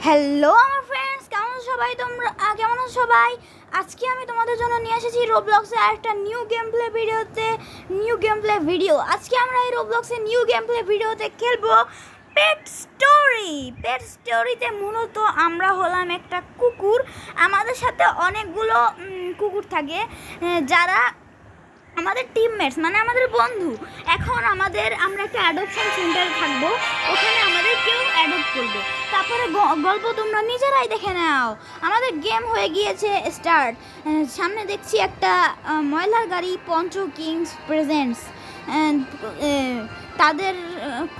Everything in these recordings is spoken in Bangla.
হ্যালো আমার ফ্রেন্ডস, কেমন আছো সবাই? তোমরা কেমন আছো সবাই? আজকে আমি তোমাদের জন্য নিয়ে এসেছি রোবলক্সে আরেকটা নিউ গেম প্লে ভিডিও। আজকে আমরা এই রোবলক্সে নিউ গেম প্লে ভিডিওতে খেলবো পেট স্টোরিতে। মূলত আমরা হলাম একটা কুকুর, আমাদের সাথে অনেকগুলো কুকুর থাকে যারা আমাদের টিমমেটস, মানে আমাদের বন্ধু। এখন আমরা একটা অ্যাডপশন সেন্টারে থাকবো, ওখানে আমাদের কেউ অ্যাডপ্ট করবে। তারপরে গল্প তোমরা নিজেরাই দেখে নাও। আমাদের গেম হয়ে গিয়েছে স্টার্ট। সামনে দেখছি একটা ময়লার গাড়ি, পঞ্চ কিংস প্রেজেন্টস, তাদের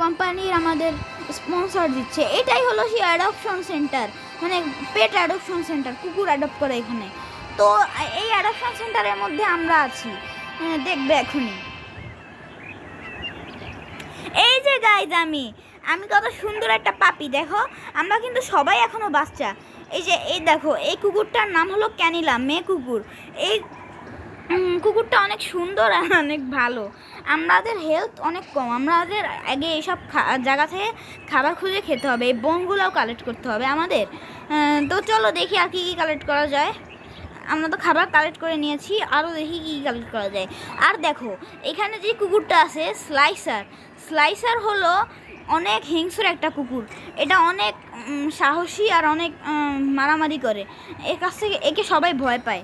কোম্পানির আমাদের স্পন্সর দিচ্ছে। এটাই হলো সেই অ্যাডপশন সেন্টার, মানে পেট অ্যাডপশন সেন্টার, কুকুর অ্যাডপ্ট করে এখানে। তো এই অ্যাডপশন সেন্টারের মধ্যে আমরা আছি, দেখবে এখনই। এই যে গাইজ, আমি কত সুন্দর একটা পাপি, দেখো। আমরা কিন্তু সবাই এখনো বাচ্চা। এই দেখো, এই কুকুরটার নাম হলো ক্যানিলা, মেয়ে কুকুর। এই কুকুরটা অনেক সুন্দর আর অনেক ভালো। আমাদের হেলথ অনেক কম, আমাদের আগে এইসব জায়গা থেকে খাবার খুঁজে খেতে হবে, এই বনগুলোও কালেক্ট করতে হবে আমাদের। তো চলো দেখি আর কি কালেক্ট করা যায়। আমরা তো খাবার কালেক্ট করে নিয়েছি, আরও দেখি কী কালেক্ট করা যায়। আর দেখো, এখানে যে কুকুরটা আছে স্লাইসার হলো অনেক হিংস্র একটা কুকুর। এটা অনেক সাহসী আর অনেক মারামারি করে। এর কাছ থেকে একে সবাই ভয় পায়।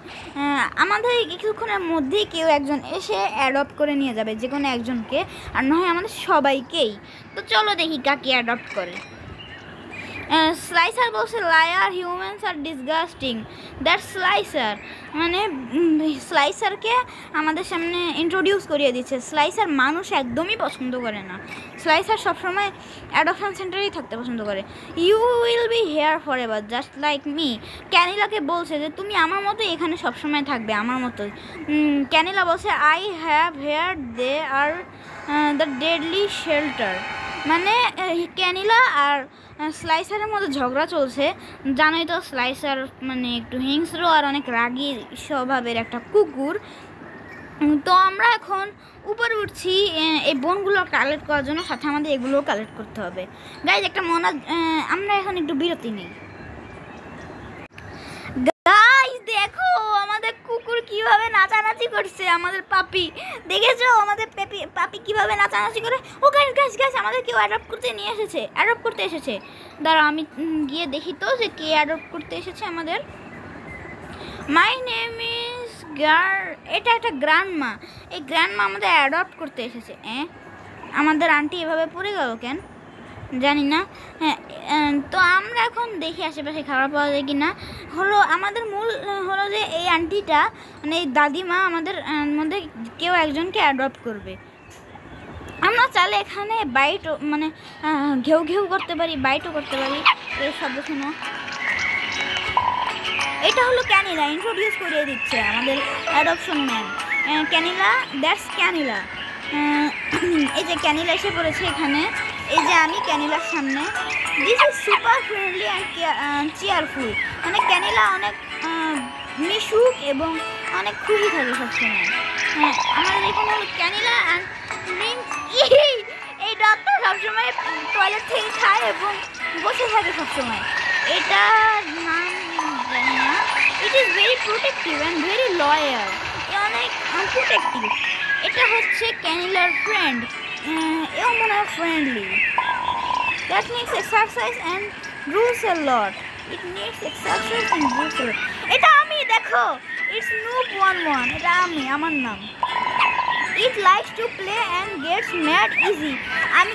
আমাদের কিছুক্ষণের মধ্যেই কেউ একজন এসে অ্যাডপ্ট করে নিয়ে যাবে, যে কোনো একজনকে, আর নয় আমাদের সবাইকেই। তো চলো দেখি কাকে অ্যাডপ্ট করে। স্লাইসার বলছে liar, humans are disgusting. That Slicer, মানে স্লাইসারকে আমাদের সামনে ইন্ট্রোডিউস করিয়ে দিচ্ছে। স্লাইসার মানুষ একদমই পছন্দ করে না। স্লাইসার সবসময় অ্যাডপশন সেন্টারেই থাকতে পছন্দ করে। You will be here for ever just like me. ক্যানিলাকে বলছে যে তুমি আমার মতোই এখানে সবসময় থাকবে, আমার মতোই। ক্যানিলা বলছে I have hear they are the deadly shelter. মানে ক্যানিলা আর স্লাইসারের মধ্যে ঝগড়া চলছে। জানোই তো, স্লাইসার মানে একটু হিংস্র আর অনেক রাগী স্বভাবের একটা কুকুর। তো আমরা এখন উপরে উঠছি এই বনগুলো কালেক্ট করার জন্য, সাথে আমাদের এগুলোও কালেক্ট করতে হবে। গাইজ, একটা আমরা এখন একটু বিরতি নিই। দেখো আমাদের কুকুর কিভাবে নাচানাচি করছে, আমাদের পাপি। দেখেছো আমাদের পাপি কিভাবে নাচানাচি করে? ও গাইস, আমাদের কেউ অ্যাডপ্ট করতে এসেছে। দাঁড়াও, আমি গিয়ে দেখি তো যে কে অ্যাডপ্ট করতে এসেছে আমাদের। মাই নেম ইজ এটা একটা গ্র্যান্ডমা। এই গ্র্যান্ডমা আমাদের অ্যাডপ্ট করতে এসেছে। আমাদের আন্টি এভাবে পড়ে গেল কেন জানি না। তো আমরা এখন দেখি আশেপাশে খাবার পাওয়া যায় কি না। আমাদের মূল হলো যে এই আন্টিটা, মানে এই দাদিমা আমাদের মধ্যে কেউ একজনকে অ্যাডপ্ট করবে। আমরা চাইলে এখানে মানে ঘেউ করতে পারি, বাইটও করতে পারি। এই শব্দ শোনো, এটা হলো ক্যানিলা, ইন্ট্রোডিউস করিয়ে দিচ্ছে আমাদের অ্যাডপশন ম্যান। ক্যানিলা, দ্যাটস ক্যানিলা। এই যে ক্যানিলা এসে পড়েছে এখানে। এই যে আমি ক্যানিলার সামনে। This is super friendly and cheerful. মানে ক্যানিলা অনেক মিশুক এবং অনেক খুশি থাকে সবসময়। আমাদের এখানে হলো ক্যানিলা অ্যান্ড এই ডগটা সবসময় টয়লেট থেকে খায় এবং বসে থাকে সবসময়। এটার নাম জানি না। It is very protective and very loyal, অনেক প্রোটেক্টিভ। এটা হচ্ছে ক্যানিলার ফ্রেন্ড, এও মনে হয় friendly. That needs exercise and rules a lot. এটা আমি, দেখো, ইটস নুব 11। এটা আমার নাম। It likes to play and gets mad easy. আমি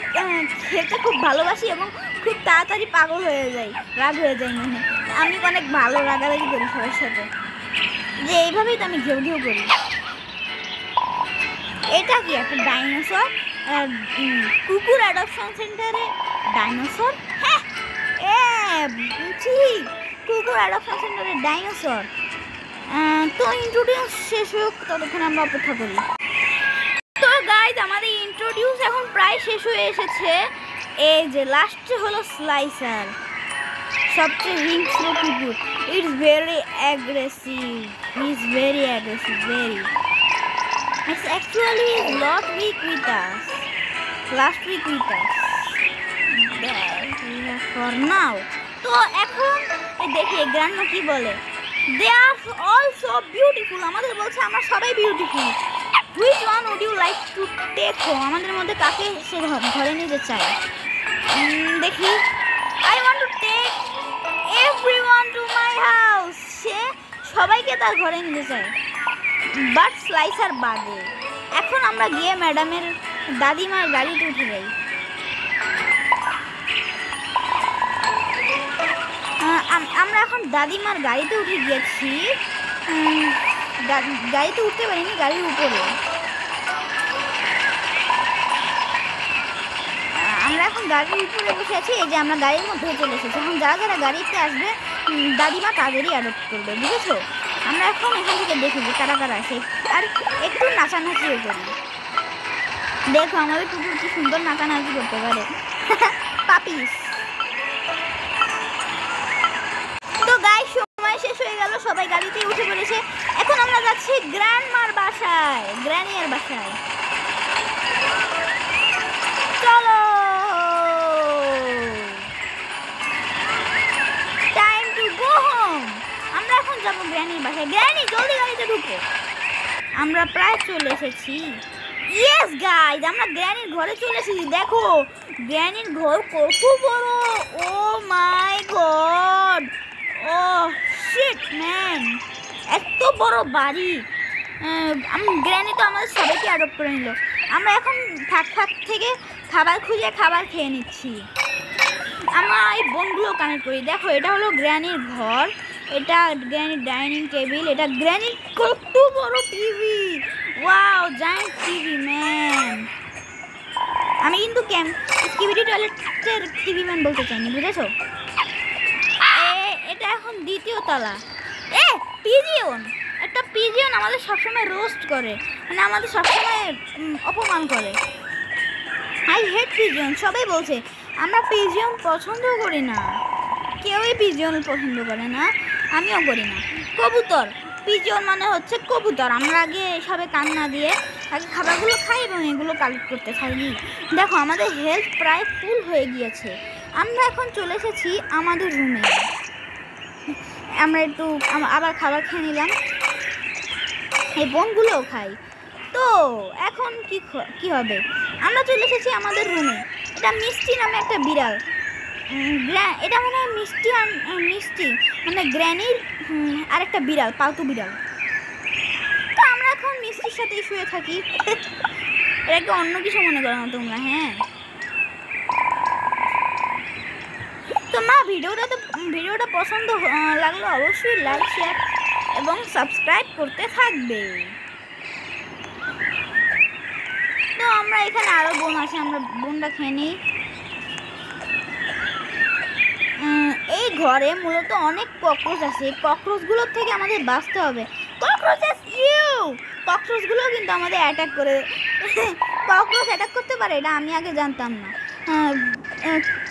খেলতে খুব ভালোবাসি এবং খুব তাড়াতাড়ি পাগল হয়ে যাই, রাগ হয়ে যাই। মানে আমি অনেক ভালো রাগারাগি করি সবার সাথে, যে এইভাবেই তো আমি ঘেউ করি। এটা কি একটা ডাইনোসর? কুকুর অ্যাডপশন সেন্টারে ডাইনোসর? হ্যাঁ, বুঝি, কুকুর অ্যাডপশন সেন্টারে ডাইনোসর। তো ইন্ট্রোডিউস শেষ হোক, ততক্ষণ আমরা অপেক্ষা করি। তো গাইজ, আমাদের ইন্ট্রোডিউস এখন প্রায় শেষ হয়ে এসেছে। এই যে লাস্টে হলো স্লাইসার, সবচেয়ে হিংস্র কুকুর। It's very aggressive, very. It's actually last week with us. There we have for now. তো এখন দেখি গ্র্যান্ডমা কি বলে, they are all so beautiful, আমাদের বলছে আমরা সবাই beautiful, which one would you like to take home, আমাদের মধ্যে কাকে সে ঘরে নিতে চায়। দেখি, I want to take everyone to my house, সে সবাইকে তার ঘরে নিতে চায়, বাট স্লাইসার বাদে। এখন আমরা গিয়ে ম্যাডামের দাদিমার গাড়িতে উঠে যাই। আমরা এখন দাদিমার গাড়িতে উঠে গিয়েছি, গাড়িতে উঠতে পারিনি, গাড়ির উপরে। আমরা এখন গাড়ির উপরে বসে আছি, এই যে আমরা গাড়ির মধ্যে চলে এসেছি। এখন যারা যারা গাড়িতে আসবে দাদিমা তাদেরই অ্যাডপ্ট করবে, বুঝেছো? আমরা এখন এখান থেকে দেখি যে কারা কারা আসে, আর একটু নাচানাচিও করি। দেখো আমাদের কুকুর কি সুন্দর নাচানাচি করতে পারে। পাপিস। তো গাইস, সময় শেষ হয়ে গেল, সবাই গাড়িতে উঠে পড়েছে। এখন আমরা যাচ্ছি গ্র্যান্ডমার বাসায়, গ্র্যানিয়ার বাসায়। চলো, টাইম টু গো হোম। আমরা এখন যাবো গ্র্যানির বাসায়। গ্র্যানি, জলদি গাড়িতে ঢুকো। আমরা প্রায় চলে এসেছি। ইয়েস গাইস, আমরা গ্র্যানির ঘরে চলে এসেছি। দেখো গ্র্যানির ঘর কত বড়, ও মাই গড, ও শিট ম্যান, এত বড় বাড়ি। গ্র্যানি তো আমাদের সবাইকে অ্যাডপ্ট করে নিল। আমরা এখন থাক থেকে খাবার খুঁজে খাবার খেয়ে নিচ্ছি। আমরা এই বোনগুলো কানেক্ট করি। দেখো এটা হলো গ্র্যানির ঘর, এটা গ্র্যানির ডাইনিং টেবিল, এটা গ্র্যানির কত বড় TV, wow giant TV man. আমি কিন্তু স্কিবিডি টয়লেটের টিভি ম্যান বলতে চাইনি, বুঝেছো? এটা এখন দ্বিতীয় তলা। পিজিয়ন, একটা পিজিয়ন আমাদের সবসময় রোস্ট করে, মানে আমাদের সবসময় অপমান করে। আই হেট পিজিয়ন, সবাই বলছে। আমরা পিজিয়ন পছন্দ করি না, কেউই পিজিয়ন পছন্দ করে না, আমিও করি না। কবুতর, পিজিয়ন মানে হচ্ছে কবুতর। আমরা আগে সবাই কান্না দিয়ে আগে খাবারগুলো খাই এবং এগুলো কালেক্ট করতে থাকি। দেখো আমাদের হেলথ প্রায় ফুল হয়ে গিয়েছে। আমরা এখন চলে এসেছি আমাদের রুমে। আমরা একটু আবার খাবার খেয়ে নিলাম, এই বোনগুলোও খাই। তো এখন কি হবে, আমরা চলে এসেছি আমাদের রুমে। এটা মিষ্টি নামে একটা বিড়াল, এটা মানে মিষ্টি মানে গ্র্যানির আরেকটা বিড়াল, পালতু বিড়াল। তো আমরা এখন মিষ্টির সাথেই শুয়ে থাকি। এটাকে অন্য কিছু মনে করো না তোমরা। হ্যাঁ, তো মা ভিডিওটা পছন্দ লাগলো অবশ্যই লাইক, শেয়ার এবং সাবস্ক্রাইব করতে থাকবে। তো আমরা এখানে আরো বোন আছে, আমরা বোনটা খেয়ে নিই। এই ঘরে মূলত অনেক ককরোচ আছে, ককরোচগুলোর থেকে আমাদের বাঁচতে হবে। ককরোচগুলো কিন্তু আমাদের অ্যাটাক করে। ককরোচ অ্যাটাক করতে পারে, এটা আমি আগে জানতাম না।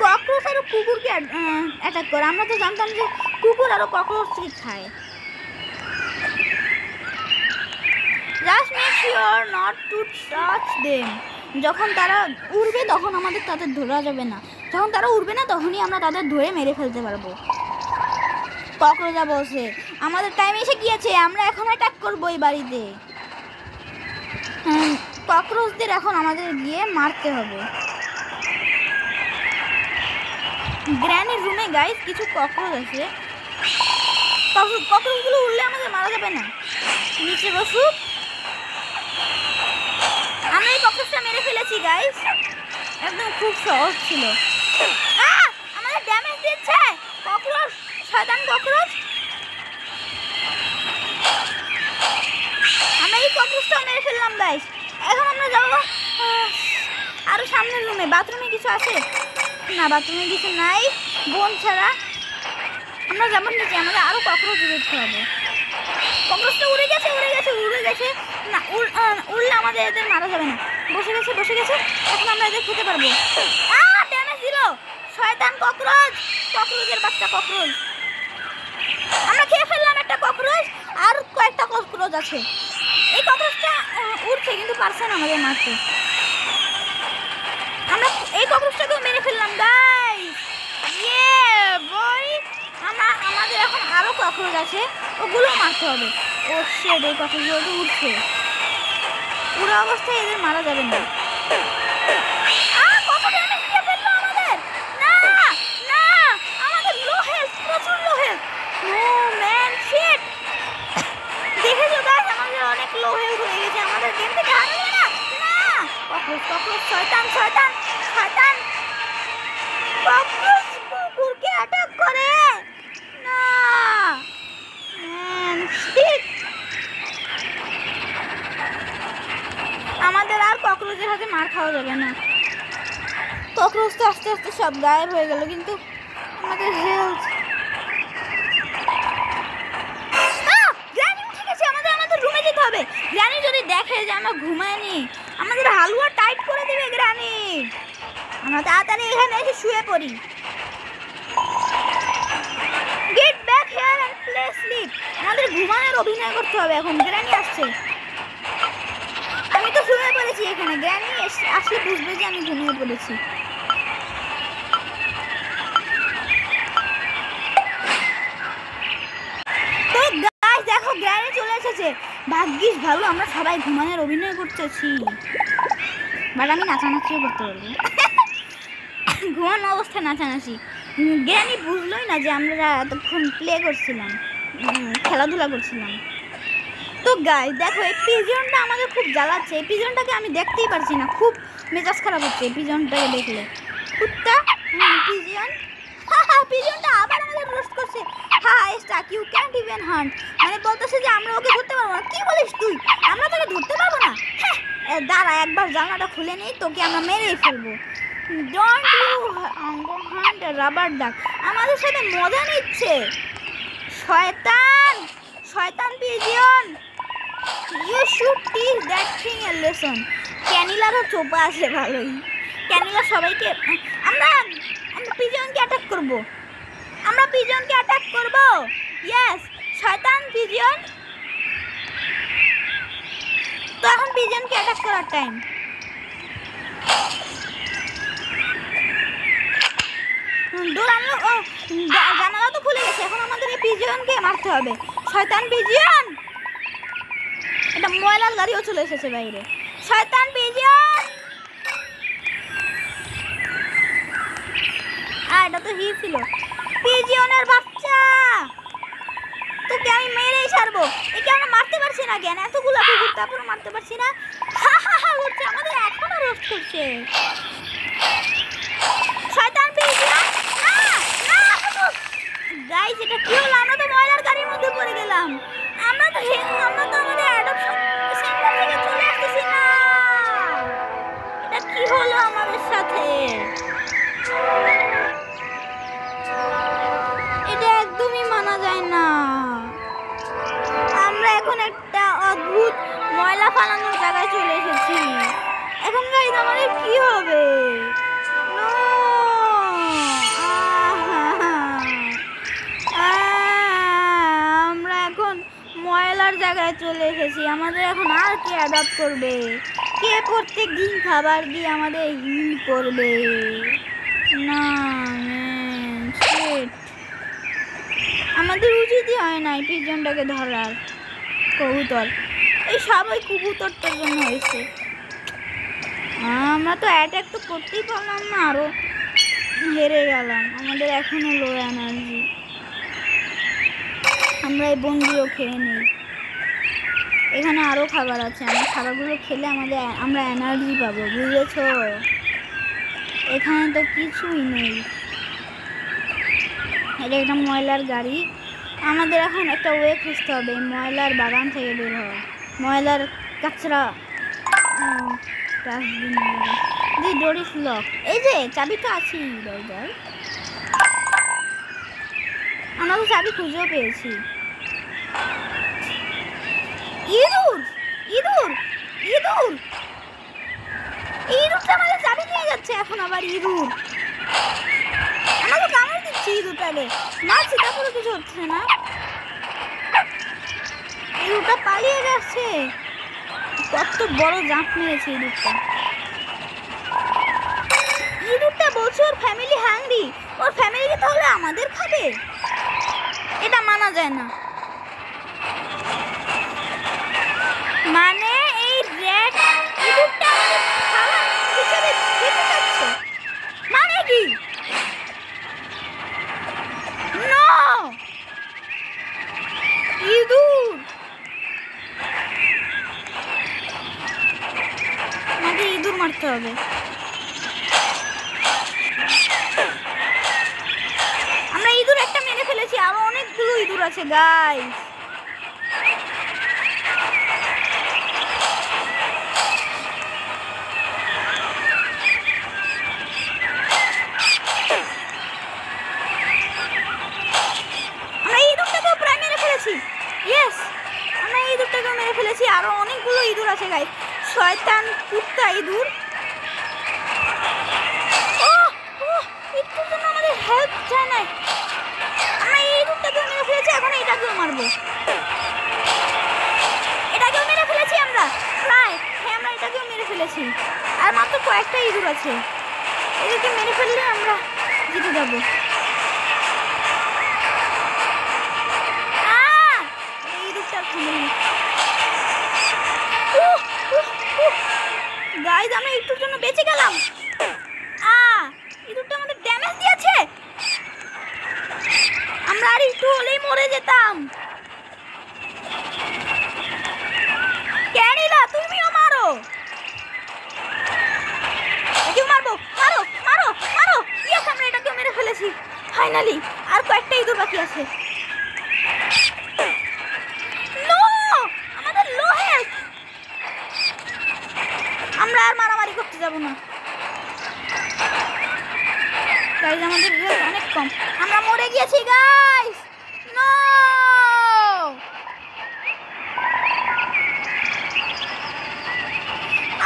ককরোচ আরও কুকুরকে অ্যাটাক করে, আমরা তো জানতাম যে কুকুর আরও ককরোচকে খায়। Just make sure not to touch them. যখন তারা উড়বে তখন আমাদের তাদের ধরা যাবে না, যখন তারা উড়বে না তখনই আমরা তাদের ধরে মেরে ফেলতে পারবো। ককরোচা বলছে আমাদের টাইম এসে গিয়েছে, আমরা এখন অ্যাটাক করবো এই বাড়িতে। ককরোচদের এখন আমাদের গিয়ে মারতে হবে। গ্র্যানির রুমে গাইস কিছু ককরোচ আছে, ককরোচগুলো উড়লে আমাদের মারা যাবে না। নিচে বসুক, আমরা এই ককরোচটা মেরে ফেলেছি গাইস, একদম খুব সহজ ছিল। আমাদের ড্যামেজ দিচ্ছে ককরোচ, শয়তান ককরোচ। আমরা এই ককরোচটা মেরে ফেললাম গাইস। এখন আমরা যাবো আরো সামনের রুমে। বাথরুমে কিছু আছে না? বাথরুমে কিছু নাই বোন ছাড়া। আমরা যাবো নিচে, আমাদের আরো ককরোচ দেখতে হবে। ককরোচটা উড়ে গেছে না, উড়লে আমাদের এদের মারা যাবে না। বসে গেছে, এখন আমরা এদের খেতে পারবো। ড্যামেজ দিল শয়তান ককরোচ, ককরোচের বাচ্চা ককরোচ। আমরা খেয়ে ফেললাম একটা ককরোচ, আর কয়েকটা ককরোচ আছে। এই ককরোচটা উড়ছে কিন্তু পারছে না আমাদের মারতে। আমরা এই ককরোচটাকেও মেরে ফেললাম গাইস। ইয়ে বয়, ককরোচ আছে ওগুলো মারতে হবে। ও শেড, এই ককরোচগুলো তো উঠছে, পুরো অবস্থায় এদের মারা যাবে না। কত ড্যামেজ দিয়ে ফেললো আমাদের! না না, আমাদের লো হেলথ, প্রচুর low health. No man, shit! দেখেছো গাইস, আমাদের অনেক লো হেলথ হয়ে গেছে, আমাদের গেম থেকে হারাবে না। না, ককরোচ ককরোচ, শয়তান শয়তান শয়তান, ককরোচ কুকুরকে অ্যাটাক করে। না ম্যান, শিট! আমাদের আর ককরোচের হাতে মার খাওয়া যাবে না। ককরোচ তো আস্তে আস্তে সব গায়েব হয়ে গেল, কিন্তু আমাদের হেলথ। গ্র্যানি উঠে গেছে, আমাদের রুমে যেতে হবে। গ্র্যানি যদি দেখে যে আমরা ঘুমাইনি, আমাদের হালুয়া টাইট করে দেবে গ্র্যানি। আমরা তাড়াতাড়ি এখানে এসে শুয়ে পড়ি। Get back here and play sleep. আমাদের ঘুমানোর অভিনয় করতে হবে এখন। গ্র্যানি আসছে, আমি তো শুয়ে পড়েছি এখানে। গ্র্যানি আসলে বুঝবে যে আমি ঘুমিয়ে পড়েছি। তো গাইস দেখো, গ্র্যানি চলে এসেছে। ভাগ্যিস ভালো আমরা সবাই ঘুমানোর অভিনয় করতেছি, বাট আমি নাচানাচিও করতে পারবো। ঘুমানো অবস্থায় নাচানাচি। গ্র্যানি বুঝলোই না যে আমরা এতক্ষণ প্লে করছিলাম, খেলাধুলা করছিলাম। তো গাইস দেখো, এই পিজনটা আমাকে খুব জ্বালাচ্ছে। এই পিজনটাকে আমি দেখতেই পারছি না, খুব মেজাজ খারাপ হচ্ছে এই পিজনটাকে দেখলে। কুত্তা, পিজন, পিজনটা আবার আমাদের রোস্ট করছে। Stuck, you can't even hunt. মানে বলতেছে যে আমরা ওকে ধরতে পারবো না। কি বলিস তুই, আমরা তোকে ধরতে পারবো না? হ্যাঁ দাঁড়া, একবার জানলাটা খুলে নেই, তোকে আমরা মেরেই ফেলবো। ডোন্ট ইউ হান্ট রাবার ডাক। আমাদের সাথে মজা নিচ্ছে। শয়তান শয়তান pigeon, you should teach that thing a lesson. ক্যানিলারও চোপা আছে ভালোই। ক্যানিলা সবাইকে, আমরা পিজনকে অ্যাটাক করব, আমরা পিজনকে অ্যাটাক করব। ইয়েস, শয়তান পিজন। তো এখন পিজনকে অ্যাটাক করার টাইম। দৌড়ানো, জানালা তো খুলে গেছে, এখন আমাদের এই পিজনকে মারতে হবে। শয়তান পিজন, এটা ময়লার গাড়িও চলে এসেছে বাইরে। শয়তান পিজন, এটা তো হি ছিল। পিজনের বাচ্চা, তোকে আমি মেরেই ছাড়বো। একে আমরা মারতে পারছি না কেন? এতগুলো কুকুর, তারপরে মারতে পারছি না। করছে, আমাদের এখনো রোস্ট করছে। শয়তান পিজন, গাইস এটা কি হলো? আমরা তো ময়লার গাড়ির মধ্যে পড়ে গেলাম। আমরা তো আমাদের অ্যাডপশন সেন্টার থেকে চলে আসতেছি না। এটা কি হলো আমাদের সাথে? এটা একদমই মানা যায় না। আমরা এখন একটা অদ্ভুত ময়লা ফালানোর জায়গায় চলে এসেছি। এখন গাইস আমাদের কি হবে? আমরা এখন ময়লার জায়গায় চলে এসেছি। আমাদের এখন আর কে অ্যাডপ্ট করবে? কে প্রত্যেক দিন খাবার দিয়ে আমাদের হিল করবে? না, আমাদের উচিতই হয় না এই পিজনটাকে ধরার। কবুতর, এই সব ওই কবুতরটার জন্য হয়েছে। আমরা তো অ্যাটাক তো করতেই পারলাম না, আরো হেরে গেলাম। আমাদের এখনো লো এনার্জি। আমরা এই বন্দিও খেয়ে নেই। এখানে আরো খাবার আছে, আমরা খাবারগুলো খেলে আমরা এনার্জি পাবো, বুঝেছো? এখানে তো কিছুই নেই। এটা একটা ময়লার গাড়ি। আমাদের এখন একটা ওয়ে খুঁজতে হবে ময়লার বাগান থেকে বের হওয়া। ময়লার কাঁচরা ডাস্টবিন, ডোর ইজ লক। এই যে চাবি তো আছেই দরজার। আমরা তো চাবি খুঁজেও পেয়েছি। ইঁদুর ইঁদুর ইঁদুর, ইঁদুরটা আমাদের চাবি নিয়ে যাচ্ছে। এখন আবার ইঁদুর আমাকে কামড় দিচ্ছে। ইঁদুরটাকে মারছি, তারপরে কিছু হচ্ছে না। ইঁদুরটা পালিয়ে যাচ্ছে। কত বড় জাঁপ মেরেছে ইঁদুরটা। ইঁদুরটা বলছে ওর ফ্যামিলি হাংরি। ওর ফ্যামিলিকে তাহলে আমাদের খাবে। এটা মানা যায় না। মানে এই রেড ইঁদুরটা আমাদের খাবার হিসেবে খেতে যাচ্ছে, মানে কি? নো, ইঁদুর আমাকে ইঁদুর মারতে হবে। আমরা ইঁদুর একটা মেরে ফেলেছি, আরো অনেকগুলো ইঁদুর আছে গাইস। ইয়েস, আমরা এই ইঁদুরটাকেও মেরে ফেলেছি, আরো অনেকগুলো ইঁদুর আছে গাইস। শয়তান কুত্তা ইঁদুর। একটুর জন্য আমাদের হেল্প চায় না। আমরা এই ইঁদুরটাকেও মেরে ফেলেছি, এখন এইটাকেও মারবো। এটাকেও মেরে ফেলেছি আমরা প্রায়। হ্যাঁ, আমরা এটাকেও মেরে ফেলেছি, আর মাত্র কয়েকটা ইঁদুর আছে। এদেরকে মেরে ফেললে আমরা জিতে যাবো। গাইস, আমরা একটুর জন্য বেঁচে গেলাম। ইঁদুরটা আমাদের ড্যামেজ দিয়েছে, আমরা আর একটু হলেই মরে যেতাম। ক্যানিলা, তুমিও মারো। একেও মারবো, মারো মারো মারো। ইয়েস, আমরা এটাকেও মেরে ফেলেছি ফাইনালি। আর কয়েকটা ইঁদুর বাকি আছে। আমরা আর মারামারি করতে যাব না গাইস, আমাদের হেলথ অনেক কম, আমরা মরে গিয়েছি গাইস। নো,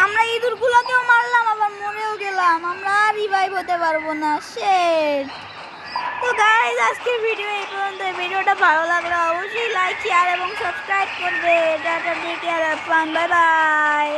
আমরা ইঁদুরগুলোকেও মারলাম, আবার মরেও গেলাম, আমরা আর রিভাইভ হতে পারবো না। শেট। তো গাইস, আজকের ভিডিও এই পর্যন্ত। ভিডিওটা ভালো লাগলে অবশ্যই লাইক, শেয়ার এবং সাবস্ক্রাইব করবে। Tata, take care, have fun, bye by.